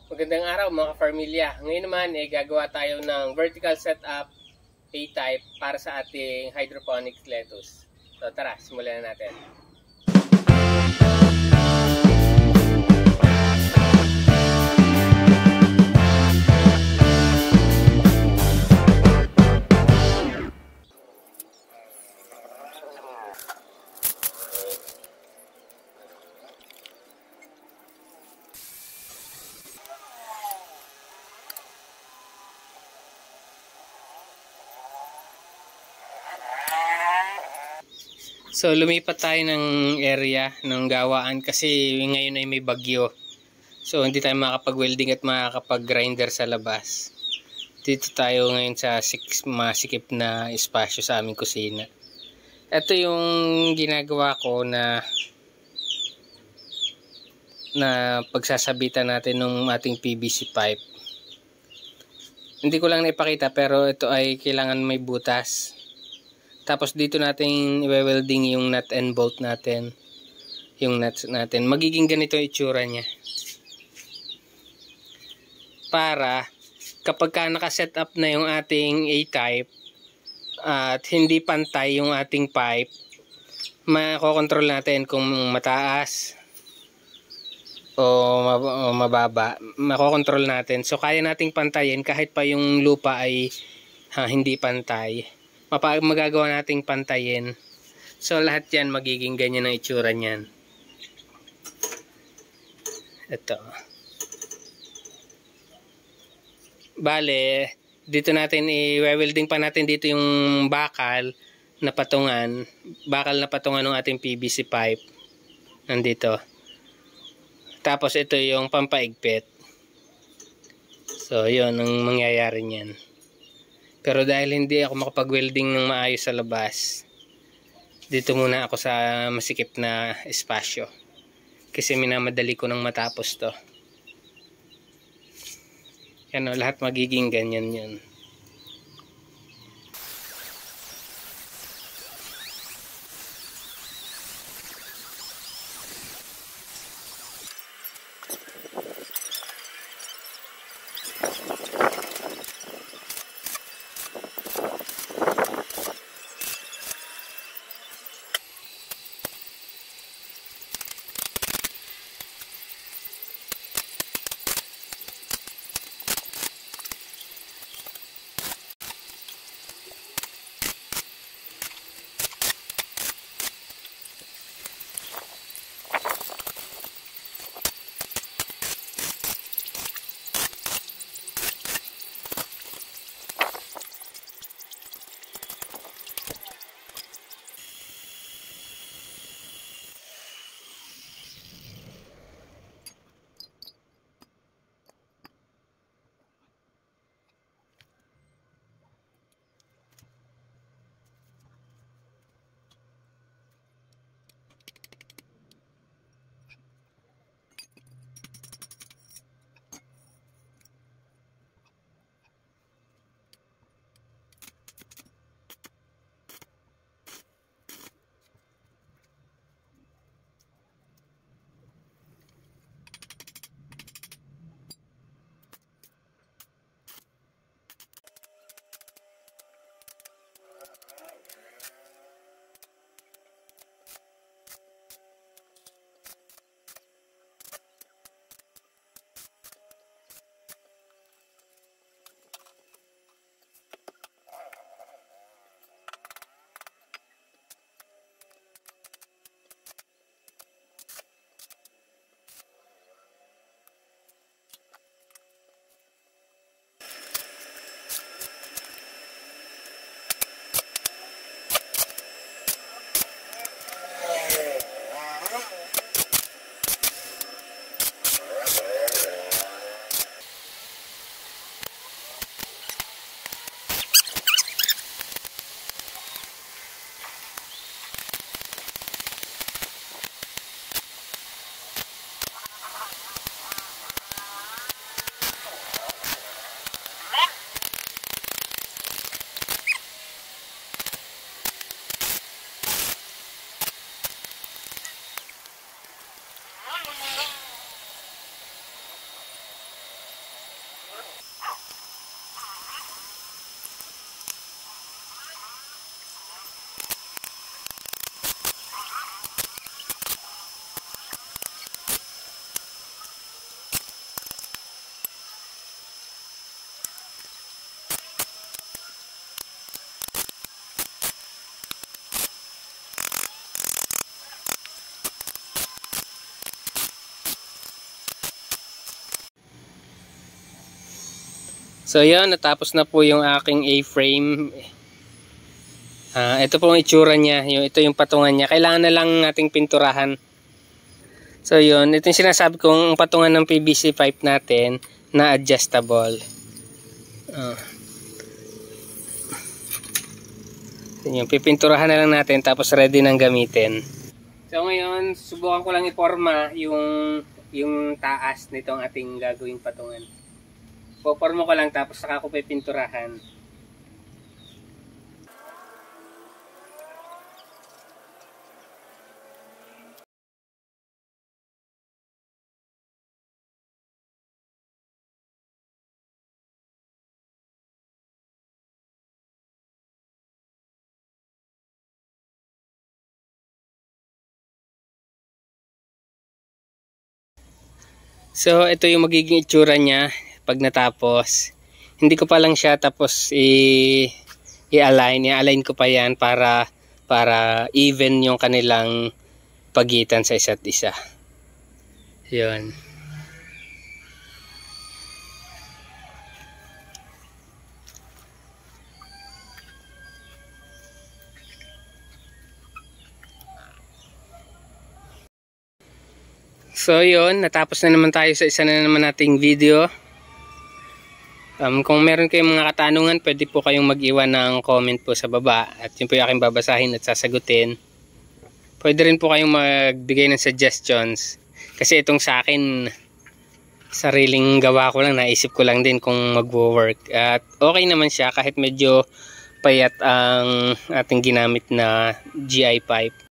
Magandang araw mga ka-Farmilya. Ngayon naman gagawa tayo ng vertical setup A-type para sa ating hydroponics lettuce. So tara, simulan na natin. So lumipat tayo ng area ng gawaan kasi ngayon ay may bagyo. So hindi tayo makapag-welding at makakapag-grinder sa labas. Dito tayo ngayon sa masikip na espasyo sa aming kusina. Ito yung ginagawa ko na pagsasabitan natin ng ating PVC pipe. Hindi ko lang naipakita pero ito ay kailangan may butas. Tapos dito natin i-welding yung nut and bolt natin. Yung nuts natin. Magiging ganito yung itsura niya. Para kapag ka nakaset up na yung ating A-type at hindi pantay yung ating pipe, makokontrol natin kung mataas o mababa. Makokontrol natin. So kaya nating pantayin kahit pa yung lupa ay hindi pantay. Magagawa nating pantayin. So lahat yan magiging ganyan ang itsura niyan. Ito. Bale, dito natin i-welding pa natin dito yung bakal na patungan ng ating PVC pipe. Nandito. Tapos ito yung pampaigpit. So yun ang mangyayari niyan. Pero dahil hindi ako makapag-welding ng maayos sa labas, dito muna ako sa masikip na espasyo. Kasi minamadali ko nang matapos to. Yan o, lahat magiging ganyan yun. So yun, natapos na po yung aking A-frame. Ito po ang itsura niya. Ito yung patungan niya. Kailangan na lang nating pinturahan. So yun, ito yung sinasabi kong patungan ng PVC pipe natin na adjustable. Yung pipinturahan na lang natin tapos ready nang gamitin. So ngayon, subukan ko lang iporma yung taas nitong ating gagawing patungan. Poporma ko lang tapos saka ko pipinturahan. So ito yung magiging itsura niya pag natapos. Hindi ko pa lang siya tapos i-align ko pa yan para even yung kanilang pagitan sa isa't isa. Yun. So yun, natapos na naman tayo sa isa na naman nating video. Kung meron kayong mga katanungan, pwede po kayong mag-iwan ng comment po sa baba at yun po yung aking babasahin at sasagutin. Pwede rin po kayong magbigay ng suggestions kasi itong sa akin sariling gawa ko lang, naisip ko lang din kung magwo-work at okay naman siya kahit medyo payat ang ating ginamit na GI pipe.